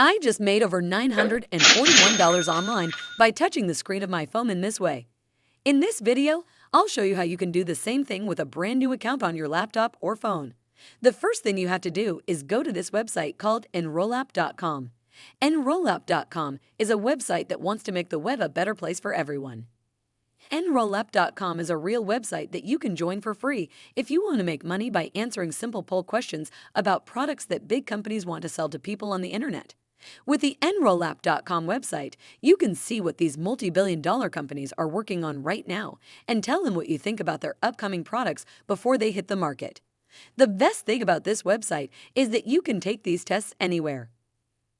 I just made over $941 online by touching the screen of my phone in this way. In this video, I'll show you how you can do the same thing with a brand new account on your laptop or phone. The first thing you have to do is go to this website called enrollapp.com. Enrollapp.com is a website that wants to make the web a better place for everyone. Enrollapp.com is a real website that you can join for free if you want to make money by answering simple poll questions about products that big companies want to sell to people on the internet. With the Enrollapp.com website, you can see what these multi-billion-dollar companies are working on right now and tell them what you think about their upcoming products before they hit the market. The best thing about this website is that you can take these tests anywhere.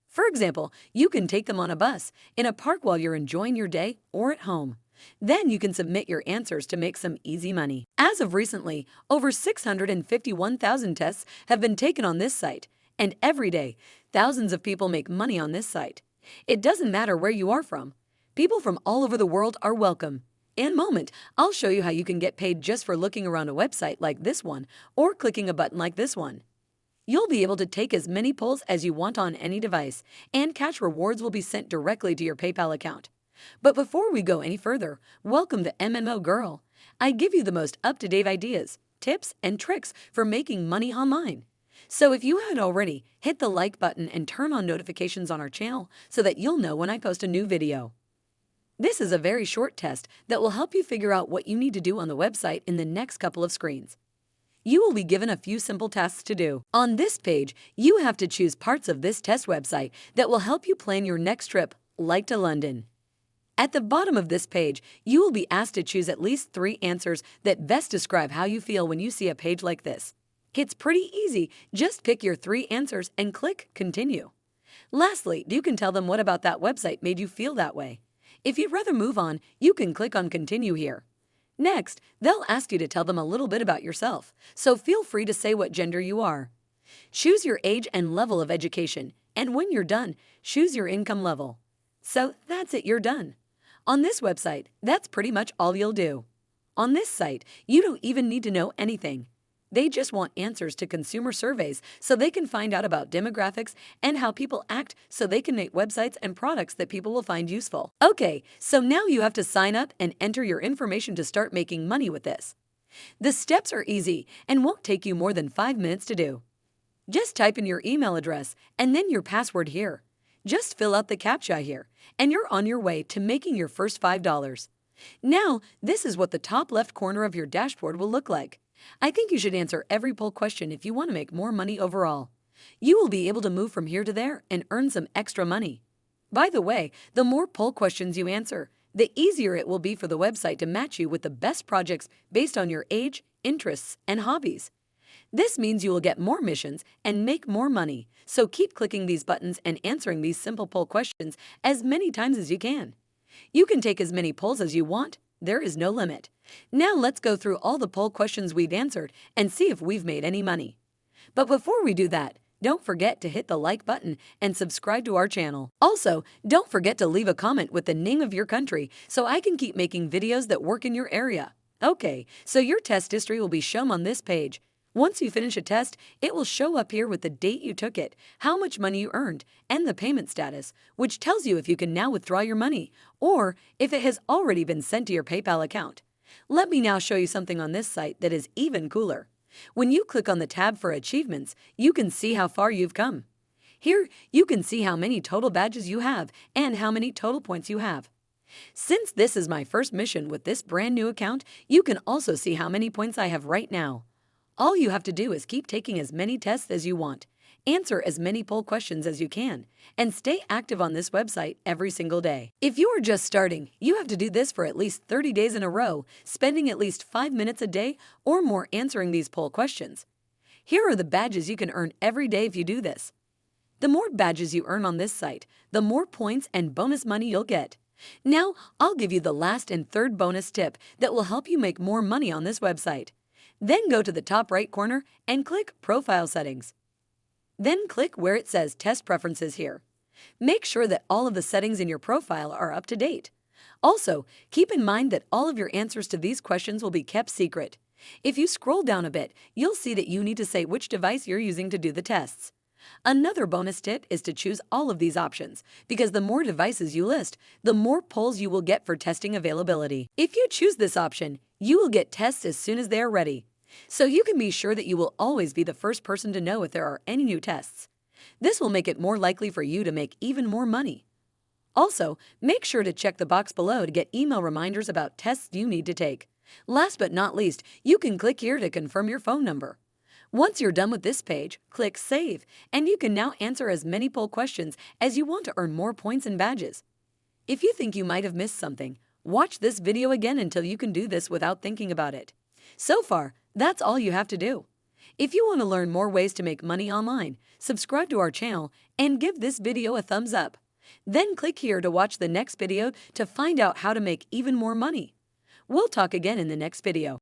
For example, you can take them on a bus, in a park while you're enjoying your day, or at home. Then you can submit your answers to make some easy money. As of recently, over 651,000 tests have been taken on this site, and every day, thousands of people make money on this site. It doesn't matter where you are from. People from all over the world are welcome. In a moment, I'll show you how you can get paid just for looking around a website like this one or clicking a button like this one. You'll be able to take as many polls as you want on any device, and cash rewards will be sent directly to your PayPal account. But before we go any further, welcome to MMO Girl. I give you the most up-to-date ideas, tips, and tricks for making money online. So if you haven't already, hit the like button and turn on notifications on our channel so that you'll know when I post a new video. This is a very short test that will help you figure out what you need to do on the website in the next couple of screens. You will be given a few simple tasks to do. On this page, you have to choose parts of this test website that will help you plan your next trip, like to London. At the bottom of this page, you will be asked to choose at least 3 answers that best describe how you feel when you see a page like this. It's pretty easy. Just pick your 3 answers and click Continue. Lastly, you can tell them what about that website made you feel that way. If you'd rather move on, you can click on Continue here. Next, they'll ask you to tell them a little bit about yourself, so feel free to say what gender you are. Choose your age and level of education, and when you're done, choose your income level. So that's it, you're done. On this website, that's pretty much all you'll do. On this site, you don't even need to know anything. They just want answers to consumer surveys so they can find out about demographics and how people act so they can make websites and products that people will find useful. Okay, so now you have to sign up and enter your information to start making money with this. The steps are easy and won't take you more than 5 minutes to do. Just type in your email address and then your password here. Just fill out the CAPTCHA here, and you're on your way to making your first $5. Now, this is what the top left corner of your dashboard will look like. I think you should answer every poll question if you want to make more money overall. You will be able to move from here to there and earn some extra money. By the way, the more poll questions you answer, the easier it will be for the website to match you with the best projects based on your age, interests, and hobbies. This means you will get more missions and make more money, so keep clicking these buttons and answering these simple poll questions as many times as you can. You can take as many polls as you want. There is no limit. Now let's go through all the poll questions we've answered and see if we've made any money. But before we do that, don't forget to hit the like button and subscribe to our channel. Also, don't forget to leave a comment with the name of your country so I can keep making videos that work in your area. Okay, so your test history will be shown on this page. Once you finish a test, it will show up here with the date you took it, how much money you earned, and the payment status, which tells you if you can now withdraw your money or if it has already been sent to your PayPal account. Let me now show you something on this site that is even cooler. When you click on the tab for achievements, you can see how far you've come. Here, you can see how many total badges you have and how many total points you have. Since this is my first mission with this brand new account, you can also see how many points I have right now. All you have to do is keep taking as many tests as you want, answer as many poll questions as you can, and stay active on this website every single day. If you are just starting, you have to do this for at least 30 days in a row, spending at least 5 minutes a day or more answering these poll questions. Here are the badges you can earn every day if you do this. The more badges you earn on this site, the more points and bonus money you'll get. Now, I'll give you the last and third bonus tip that will help you make more money on this website. Then go to the top right corner and click Profile Settings. Then click where it says Test Preferences here. Make sure that all of the settings in your profile are up to date. Also, keep in mind that all of your answers to these questions will be kept secret. If you scroll down a bit, you'll see that you need to say which device you're using to do the tests. Another bonus tip is to choose all of these options, because the more devices you list, the more polls you will get for testing availability. If you choose this option, you will get tests as soon as they are ready, so you can be sure that you will always be the first person to know if there are any new tests. This will make it more likely for you to make even more money. Also, make sure to check the box below to get email reminders about tests you need to take. Last but not least, you can click here to confirm your phone number. Once you're done with this page, click Save, and you can now answer as many poll questions as you want to earn more points and badges. If you think you might have missed something, watch this video again until you can do this without thinking about it. So far, that's all you have to do. If you want to learn more ways to make money online, subscribe to our channel and give this video a thumbs up. Then click here to watch the next video to find out how to make even more money. We'll talk again in the next video.